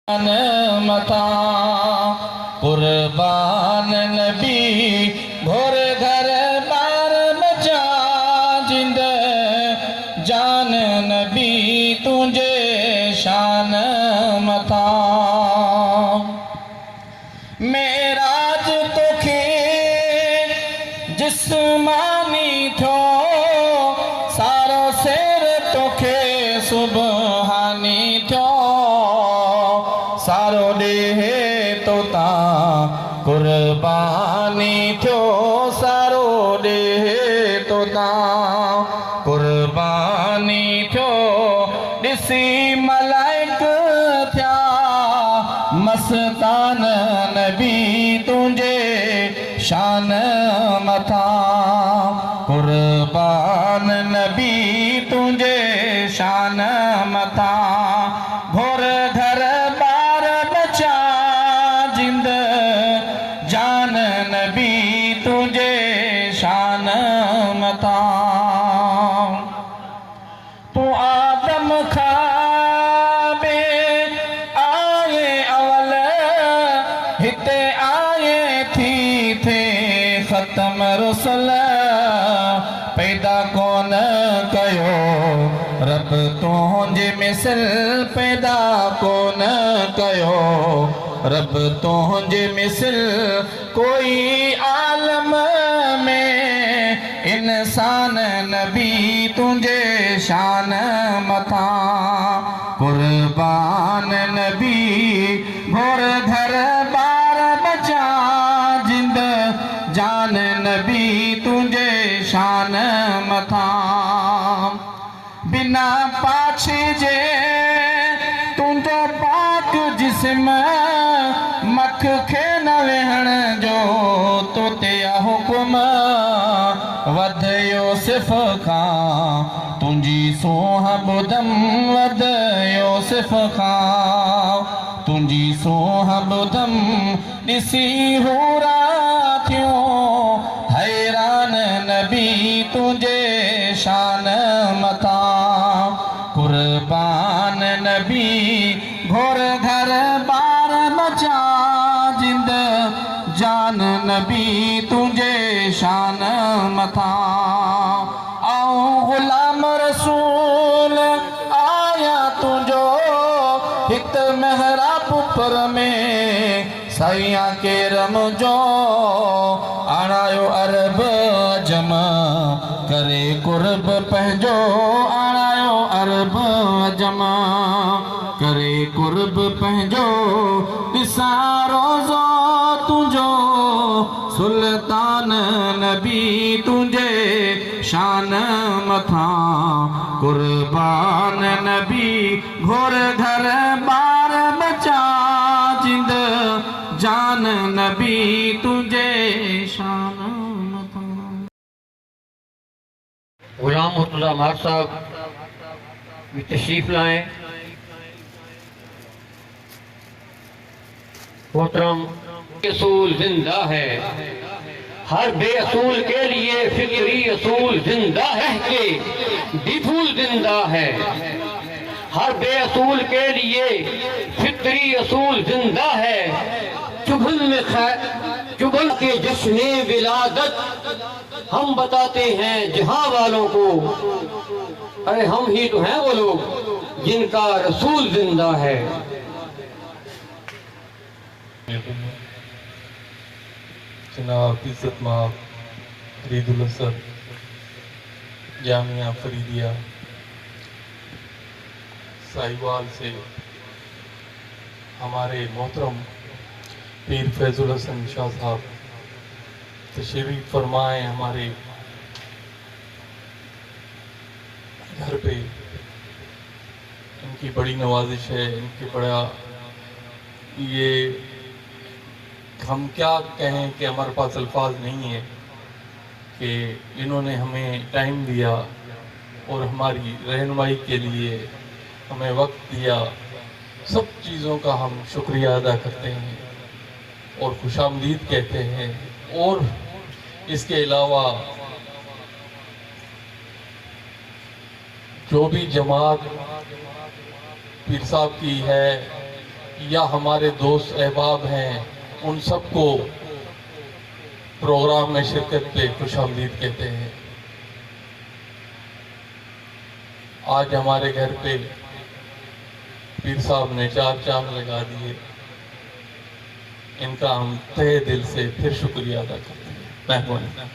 मता कुर्बान नबी घोर घर बार बचा जिंद जान नबी तुझे शान मता मेराज तोखे जिस्मानी थो सारो शेर तोखे सुबहानी थो सारो ॾेहे तो ता कुर्बानी थियो सारो ॾेहे तो ता कुर्बानी थियो ॾिसी मलाइक थिया मस्तान नबी तुंहिंजे शान मथा कुर्बान नबी तुंहिंजे शान मथा घोर घर जिंद जान नबी तुझे शान मता तू आदम खाबे आए अवल हिते आए थी थे ख़त्म रुसल पैदा कौन कयो रब तुझे मिसल पैदा कौन कयो रब तुझे मिसल कोई आलम में इंसान नबी तुझे शान मथा कुर्बान नबी घोर घर बार बचा जिंद जान नबी तुझे शान मथा बिना पाछे जे तुझो पाक जिस्म मख खे न वेहण जो तो ते हुकुम वध यूसुफ खां तुंहिंजी सोह ॿुधम वध यूसुफ खां तुंहिंजी सोह ॿुधम ॾिसी हूरा थियूं हैरान नबी तुंहिंजे शान मथा कुर्बान नबी घोर घर बार बचा जिंद जान नबी तुझे शान मथा आओ गुलाम रसूल आया तुझो हित महराब पर में साइया के रमजो आणायो अरब जमा करे कुर्ब पंहिंजो आणायो अरब जमा करे कुर्ब पंहिंजो ॾिसा रोज़ो तुंहिंजो सुल्तान नबी तुंहिंजे शान मथा कुर्बान नबी घोर घर बार बचा जिंद जान नबी तुंहिंजे शान मथा। غلام مرتضی مار صاحب بھی تشریف لائیں۔ محترم اصول زندہ ہے ہر بے اصول کے لیے فکری اصول زندہ ہے کہ ڈیفول زندہ ہے ہر بے اصول کے لیے فکری اصول زندہ ہے چبھن کے جشن ولادت ہم بتاتے ہیں جہاں والوں کو ارے ہم ہی تو ہیں وہ لوگ جن کا رسول زندہ ہے۔ جناب عزت مآب فرید الاسد جامعہ فریدیہ ساہیوال سے ہمارے محترم پیر فیض الحسن شاہ صاحب تشریف فرمائے ہمارے گھر پہ، ان کی بڑی نوازش ہے، ان کی بڑا یہ ہم کیا کہیں کہ ہمارے پاس الفاظ نہیں ہے کہ انہوں نے ہمیں ٹائم دیا اور ہماری رہنمائی کے لیے ہمیں وقت دیا، سب چیزوں کا ہم شکریہ ادا کرتے ہیں اور خوش آمدید کہتے ہیں۔ اور اس کے علاوہ جو بھی جماعت پیر صاحب کی ہے یا ہمارے دوست احباب ہیں، ان سب کو پروگرام میں شرکت پہ خوش آمدید کہتے ہیں۔ آج ہمارے گھر پہ پیر صاحب نے 4 چاند لگا دیے، ان کا ہم تہہ دل سے پھر شکریہ ادا کرتے ہیں۔ مہربانی۔